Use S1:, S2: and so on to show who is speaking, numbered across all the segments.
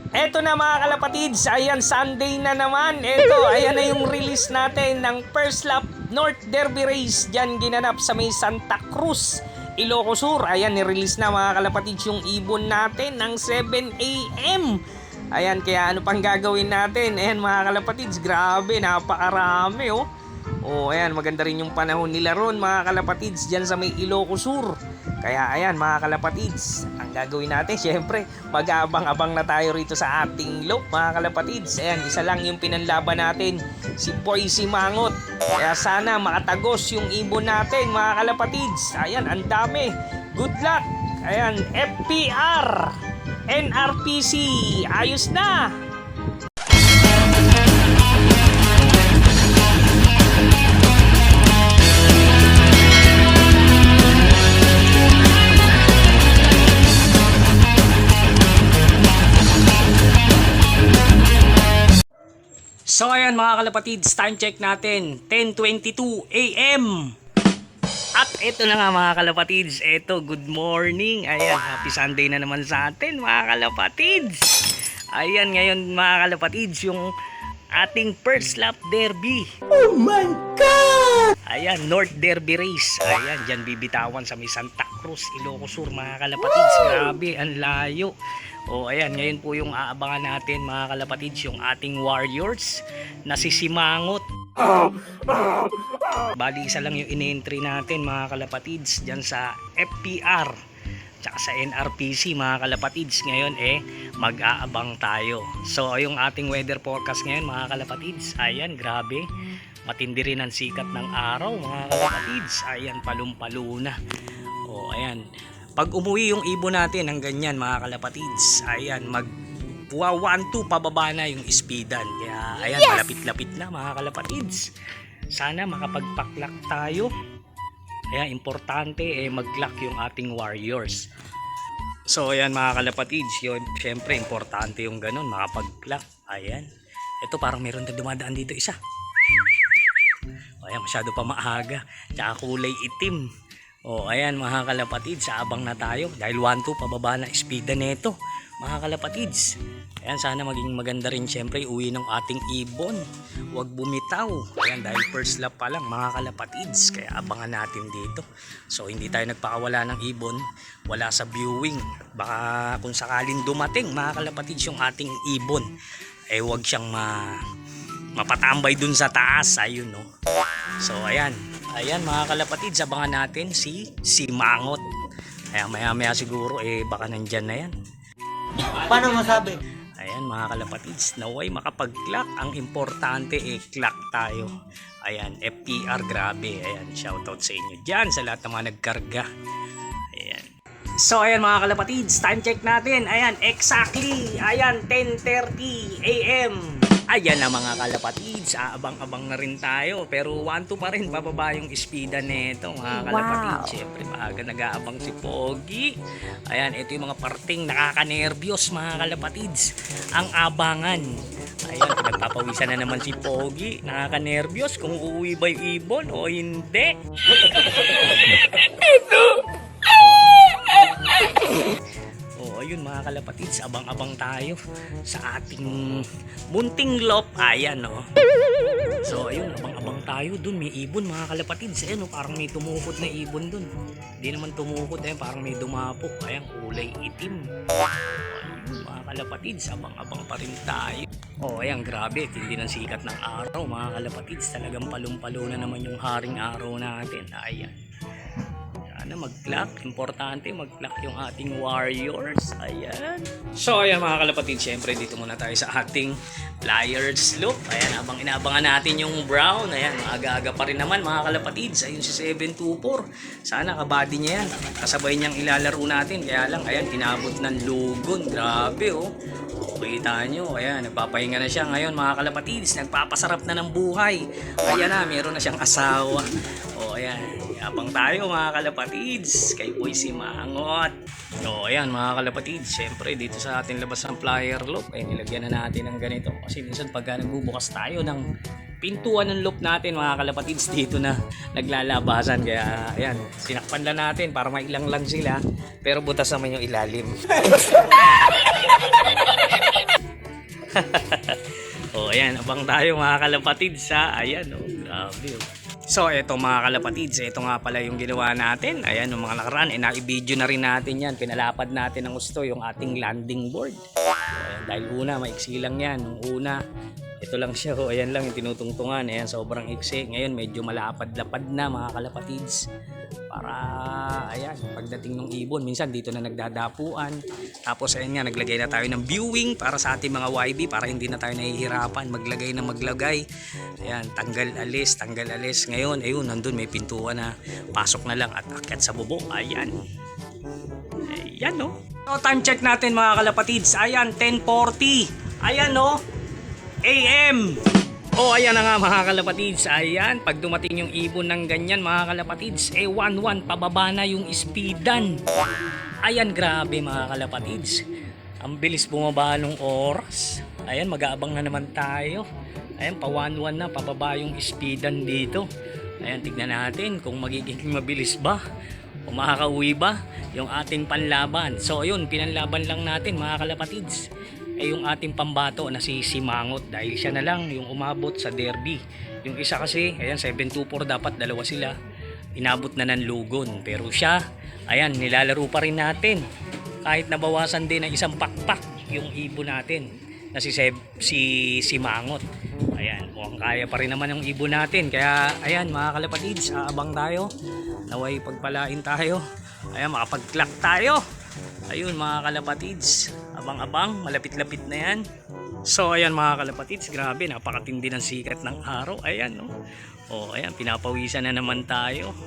S1: Eto na mga kalapatids, ayan Sunday na naman. Eto, ayan na yung release natin ng First Lap North Derby Race. Diyan ginanap sa may Santa Cruz, Ilocos Sur. Ayan, ni-release na mga kalapatids yung ibon natin ng 7 AM. Ayan, kaya ano pang gagawin natin? Ayan mga kalapatids, grabe, napakarami oh. Oh, ayan, maganda rin yung panahon nila ron mga kalapatids dyan sa may Ilocos Sur. Kaya ayan mga kalapatids, ang gagawin natin syempre mag-aabang-abang na tayo rito sa ating loop mga kalapatids. Ayan, isa lang yung pinanlaban natin, si Poisey Mangot. Kaya sana makatagos yung ibon natin mga kalapatids. Ayan, ang dami. Good luck. Ayan, FPR, NRPC, ayos na. So ayan mga kalapatids, time check natin, 10:22 AM. At ito na nga mga kalapatids, ito, good morning. Ayan, happy Sunday na naman sa atin mga kalapatids. Ayan ngayon mga kalapatids, yung ating First Lap Derby. Oh my God! Ayan, North Derby Race. Ayan, dyan bibitawan sa may Santa Cruz, Ilocos Sur mga kalapatids. Grabe, ang layo. O ayan, ngayon po yung aabangan natin mga kalapatids, yung ating warriors na si Simangot. Bali isa lang yung in-entry natin mga kalapatids dyan sa FPR tsaka sa NRPC mga kalapatids. Ngayon mag-aabang tayo. So yung ating weather forecast ngayon mga kalapatids, ayan, grabe, matindi rin ang sikat ng araw mga kalapatids. Ayan, palumpalo na. O ayan, pag umuwi yung ibon natin ng ganyan mga kalapatids, ayan, mag 1-2 pababa na yung speedan. Kaya ayan, yes, malapit-lapit na mga kalapatids. Sana makapagpaklak tayo. Kaya importante mag-lock yung ating warriors. So ayan mga kalapatids, yun, syempre importante yung ganun, makapag-lock. Ayan, ito parang meron na dumadaan dito isa. Ayan, masyado pa maaga, tsaka kulay itim. O ayan mga kalapatids, abang na tayo dahil 1-2 pababa na speedan nito mga kalapatids. Ayan, sana maging maganda rin syempre uwi ng ating ibon, huwag bumitaw. Ayan, dahil first lap pa lang mga kalapatids, kaya abangan natin dito. So hindi tayo nagpakawala ng ibon, wala sa viewing. Baka kung sakaling dumating mga kalapatids yung ating ibon, huwag siyang mapatambay dun sa taas. Ayun no. So ayan, ayan mga kalapatids, abangan natin si Mangot. Kaya maya siguro baka nandyan na yan.
S2: Paano masabi?
S1: Ayan mga kalapatids, naway makapag-clock. Ang importante clock tayo. Ayan, FPR, grabe. Ayan, shoutout sa inyo dyan sa lahat ng mga nagkarga. Ayan. So ayan mga kalapatids, time check natin. Ayan, exactly. Ayan, 10:30 AM. Ayan na mga kalapatids, aabang-abang na rin tayo. Pero 1-2 pa rin, bababa yung speedan nito mga kalapatids. Wow. Siyempre maaga nag-aabang si Pogi. Ayan, ito yung mga parting nakakanerbiyos mga kalapatids. Ang abangan. Ayan, nagpapawisan na naman si Pogi. Nakakanerbiyos kung uuwi ba yung ibon o hindi. Ayun mga kalapatids, abang-abang tayo sa ating munting lop. Ayan no. So ayun, abang-abang tayo dun, may ibon mga kalapatids. Ayan no, parang may tumukod na ibon dun. Hindi naman tumukod, parang may dumapok. Ayan, kulay itim. Ayun mga kalapatids, abang-abang pa rin tayo. Ayan, grabe, tindi ng sikat ng araw mga kalapatids. Talagang palumpalo na naman yung haring araw natin. Ayan, na mag-clock, importante mag-clock yung ating warriors. Ayan. So ayan mga kalapatids, syempre dito muna tayo sa ating flyers loop. Ayan, habang inaabangan natin yung brown. Ayan, aga-aga pa rin naman mga kalapatids. Ayun si 724. Sana kabady niya yan. Kasabay niyang ilalaro natin. Kaya lang, ayan, inabot ng lugon. Grabe oh. Kita nyo, ayan, nagpapahinga na siya ngayon mga kalapatids. Nagpapasarap na ng buhay. Ayan na, meron na siyang asawa. Ayan, abang tayo mga kalapatids kay Poisey Mangot. Ayan mga kalapatids, syempre dito sa ating labas ng flyer loop, nilagyan na natin ng ganito. Kasi minsan pagka nagbubukas tayo ng pintuan ng loop natin mga kalapatids, dito na naglalabasan. Kaya ayan, sinakpan lang natin para mailang lang sila, pero butas naman yung ilalim. O ayan, abang tayo mga kalapatids ha. Ayan o, grabe o. So eto mga kalapatids, ito nga pala yung ginawa natin. Ayan, yung mga nakaraan, na-video na rin natin yan. Pinalapad natin ng gusto yung ating landing board. Ayan, dahil una, maiksi lang yan. Nung una, ito lang siya. O, ayan lang yung tinutungtungan. Ayan, sobrang iksi. Ngayon, medyo malapad-lapad na mga kalapatids. Para, ayan, pagdating ng ibon, minsan dito na nagdadapuan. Tapos, ayan nga, naglagay na tayo ng viewing para sa ating mga YB para hindi na tayo nahihirapan. Maglagay na maglagay. Ayan, tanggal alis. Ngayon, ayun, nandun may pintuan na pasok na lang at akyat sa bubong. Ayan. Ayan, no? So, time check natin mga kalapatids. Ayan, 10:40. Ayan, no? AM. Oh, ayan na nga mga kalapatids. Ayan, pag dumating yung ibon ng ganyan mga kalapatids, 1-1 pababa na yung speedan. Ayan, grabe mga kalapatids. Ang bilis bumaba nung oras. Ayan, mag-aabang na naman tayo. Ayan, pa 1-1 na pababa yung speedan dito. Ayan, tignan natin kung magiging mabilis ba o makakauwi ba yung ating panlaban. So, ayun, pinanlaban lang natin mga kalapatids. Yung ating pambato na si Simangot dahil siya na lang yung umabot sa derby. Yung isa kasi, ayan, 724 dapat dalawa sila. Inabot na ng lugon. Pero siya, ayan, nilalaro pa rin natin. Kahit nabawasan din ng isang pakpak yung ibon natin na si Simangot. Ayan, mukhang kaya pa rin naman yung ibon natin. Kaya, ayan, mga kalapatids, aabang tayo. Naway pagpalain tayo. Ayan, makapag-clock tayo. Ayun mga kalapatids, abang-abang, malapit-lapit na yan. So ayan mga kalapatids, grabe, napakatindi ng sikat ng araw. Ayan, no? O ayan, pinapawisan na naman tayo.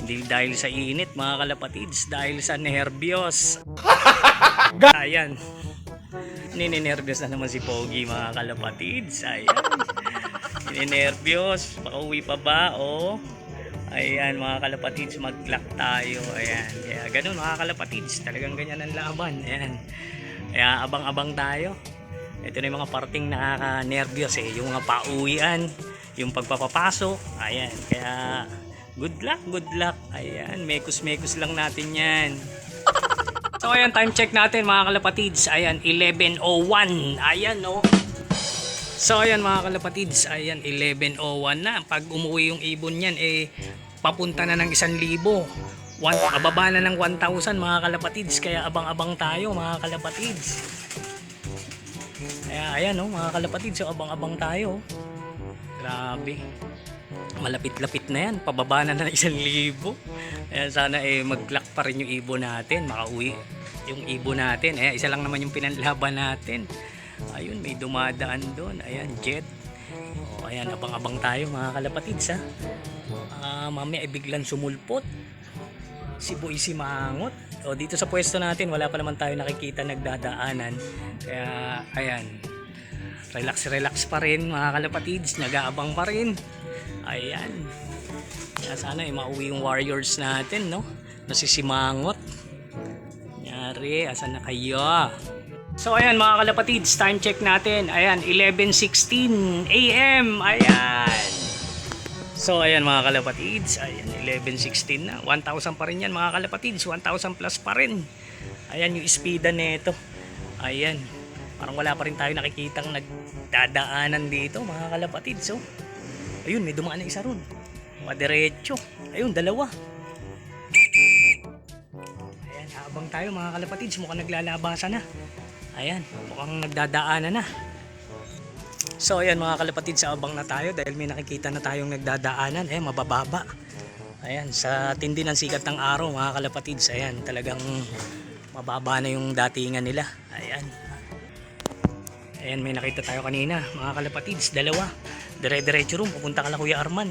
S1: Hindi dahil sa init mga kalapatids, dahil sa nervyos. Ayan, ninenervyos na naman si Pogi mga kalapatids. Ayan, ninenervyos, makauwi pa ba? O ayan mga kalapatids, mag-clock tayo. Ayan, kaya ganun mga kalapatids, talagang ganyan ang laban. Ayan, kaya abang-abang tayo. Ito na yung mga parting nakaka-nervyos yung mga pauwian, yung pagpapapasok. Ayan, kaya good luck. Ayan, mekos lang natin yan. So ayan, time check natin mga kalapatids. Ayan, 11:01. Ayan, no? So ayan mga kalapatids, ayan 11:01 na. Pag umuwi yung ibon niyan, papunta na ng 1,000. Ababa na ng 1,000 mga kalapatids. Kaya abang-abang tayo mga kalapatids. Kaya ayan, no, mga kalapatids, so abang-abang tayo. Grabe, malapit-lapit na yan, pababa na ng 1,000. Ayan, sana mag-clock pa rin yung ibon natin, makauwi yung ibon natin. Ayan, isa lang naman yung pinanlaban natin. Ayun, may dumadaan doon. Ayan, jet. O, ayan, abang-abang tayo mga kalapatids ha. Mamaya biglang sumulpot si Boy Simangot. O, dito sa pwesto natin, wala pa naman tayo nakikita nagdadaanan. Kaya, ayan, relax pa rin mga kalapatids. Nag-aabang pa rin. Ayan. Kaya sana mauwi yung warriors natin, no? Na si Simangot. Nyari, asan na kayo? So ayan mga kalapatids, time check natin. Ayan, 11:16 AM. Ayan. So ayan mga kalapatids, ayan 11:16 na. 1,000 pa rin yan mga kalapatids, 1,000 plus pa rin. Ayan yung speedan nito. Ayan. Parang wala pa rin tayo nakikitang nagdadaanan dito mga kalapatids. So, ayun, may dumaan na isa ron. Padiretso. Ayun, dalawa. Ayan, habang tayo mga kalapatids, mukhang naglalabasan na. Ayan, mukhang nagdadaanan na. So ayan mga kalapatids, sa abang na tayo dahil may nakikita na tayong nagdadaanan. Ayan, mabababa. Ayan, sa tindi ng sikat ng araw mga kalapatids, ayan, talagang mababa na yung datingan nila. Ayan. Ayan, may nakita tayo kanina mga kalapatids, dalawa. Dire-diretso rin, pupunta ka na Kuya Arman.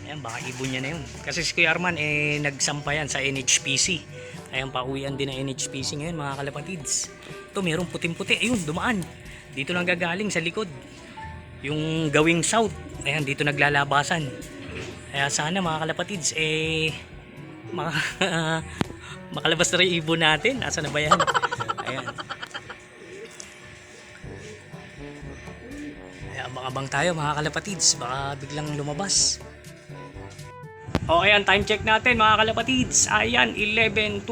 S1: Ayan, baka ibon niya na yun. Kasi si Kuya Arman nagsampayan sa NHPC. Ayan, pauwian din ng NHPC ngayon mga kalapatids. Ito, mayroong puting-puti. Ayun, dumaan. Dito lang gagaling sa likod. Yung gawing south. Ayan, dito naglalabasan. Kaya sana mga kalapatids, makalabas na rin ibon natin. Asa na ba yan? Ayan. Kaya abang-abang tayo mga kalapatids. Baka biglang lumabas. O ayan, time check natin mga kalapatids. Ayan, 11:24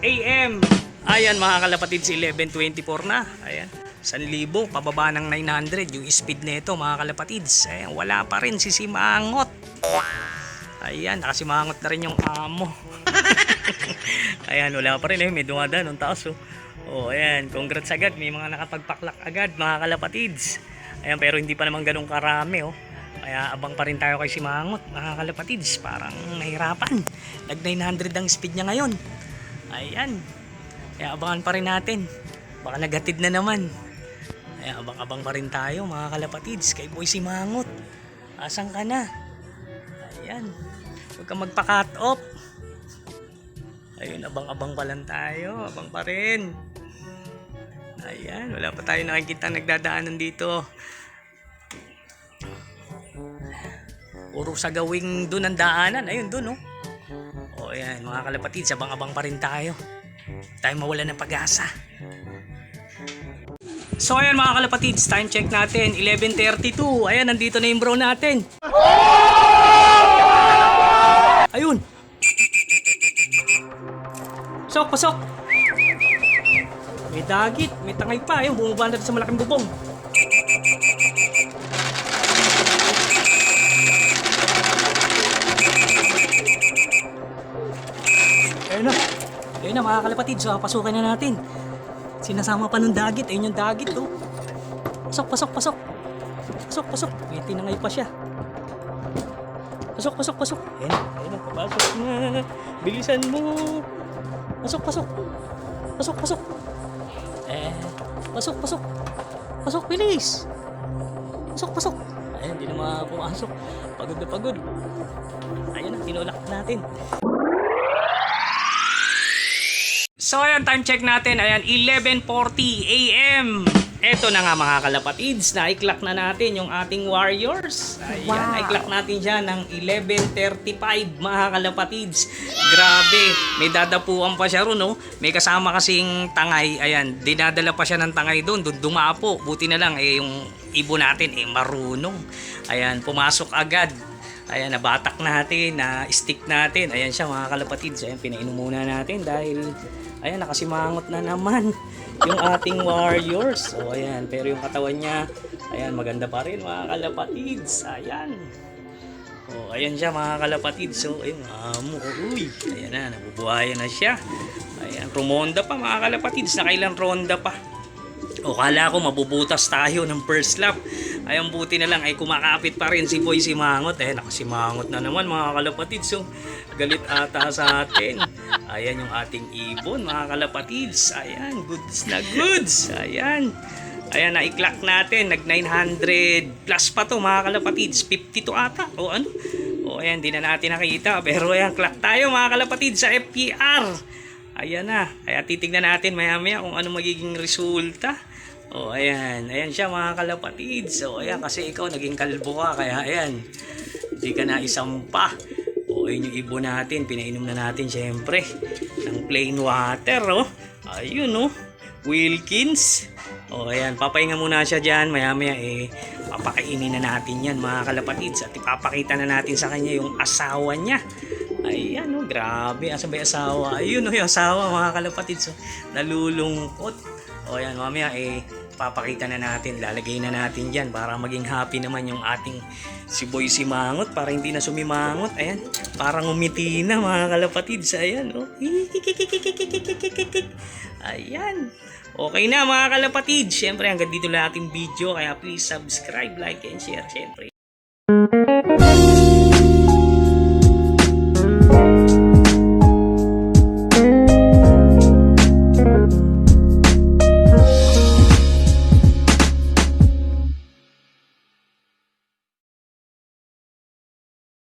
S1: AM. Ayan mga kalapatids, 11:24 na. Ayan. 1,000 pababa ng 900 yung speed nito mga kalapatids. Ayan, wala pa rin si Simangot. Ayan, nakasimangot na rin yung amo. Ayan, wala pa rin. May dumadaan ng taas. Oh, ayan, congrats agad. May mga nakapagpaklak agad mga kalapatids. Ayan, pero hindi pa naman ganun karami. Kaya abang pa rin tayo kay Simangot mga kalapatids. Parang nahirapan. Nag 900 ang speed niya ngayon. Ayan. Kaya abangan pa rin natin. Baka nagatid na naman. Kaya abang-abang pa rin tayo mga kalapatids kay Boy Simangot. Asan ka na? Ayan. Huwag kang magpa-cut off. Ayun, abang-abang pa lang tayo. Abang pa rin. Ayan, wala pa tayo nakikita nagdadaanan dito. Puro sa gawing dun ang daanan. Ayun, dun, oh. O, ayan, mga kalapatids, abang-abang pa rin tayo. Tayo mawala ng pag-asa. So ayan mga kalapatids, time check natin 11:32. Ayan, nandito na yung bro natin. Ayun. Pasok. May dagit, may tangay pa. Ayun, bumaba na sa malaking bubong. Ayun na mga kalapatids, so pasukin na natin. Sinasama pa ng dagit. Ayun yung dagit, oh. Pasok. May tinangay pa siya. Pasok. Ayun na, papasok na. Bilisan mo. Pasok. Pasok, bilis. Pasok. Ayun, hindi na pumasok. Pagod na pagod. Ayun na, tinulak natin. So ayan, time check natin. Ayan, 11:40 AM. Eto na nga mga kalapatids, naiklak na natin yung ating Warriors. Ayan, naiklak natin siya ng 11:35 mga kalapatids. Grabe, may dadapuan pa siya ron, no? May kasama kasing tangay. Ayan, dinadala pa siya ng tangay doon. Dumapo. Buti na lang, yung ibon natin, marunong. Ayan, pumasok agad. Ayan, nabatak natin, na-stick natin. Ayan siya mga kalapatids. Ayan, pinainom muna natin dahil ayan, nakasimangot na naman yung ating Warriors. So ayan, pero yung katawan niya, ayan, maganda pa rin mga kalapatids. Ayan. O, ayan siya mga kalapatids. So ayun, uy. Ayan na, nabubuhayan na siya. Ayan, rumonda pa mga kalapatids. Nakailang ronda pa. O, kala ko mabubutas tayo ng first lap. Ayun, buti na lang ay kumakapit pa rin si Boy Simangot. Nakasimangot na naman mga kalapatids. So, galit ata sa atin. Ayan yung ating ibon mga kalapatids. Ayan, goods na goods. Ayan. Ayan, naiklak natin. Nag 900 plus pa to mga kalapatids. 52 ata. O ano? O ayan, di na natin nakita. Pero ayan, clock tayo mga kalapatids sa FPR. Ayan na. Kaya titignan natin maya-maya kung ano magiging resulta. O ayan. Ayan siya mga kalapatids. O ayan, kasi ikaw naging kalbo ka. Kaya ayan, hindi ka na isampa. O ayun yung ibon natin. Pinainom na natin syempre ng plain water. O ayun o. Wilkins. O ayan, papahinga muna siya dyan. Maya-maya papakainin na natin yan mga kalapatids. At ipapakita na natin sa kanya yung asawa niya. Ayan o, grabe. Asa ba yung asawa? Ayun o, yung asawa mga kalapatids. So, nalulungkot. O ayan, mamaya papakita na natin. Lalagay na natin dyan para maging happy naman yung ating si Boy Simangot. Para hindi na sumimangot. Ayan, parang umiti na mga kalapatids. Ayan o. Ayan. Okay na mga kalapatids. Siyempre hanggang dito lang ating video. Kaya please subscribe, like, and share. Siyempre.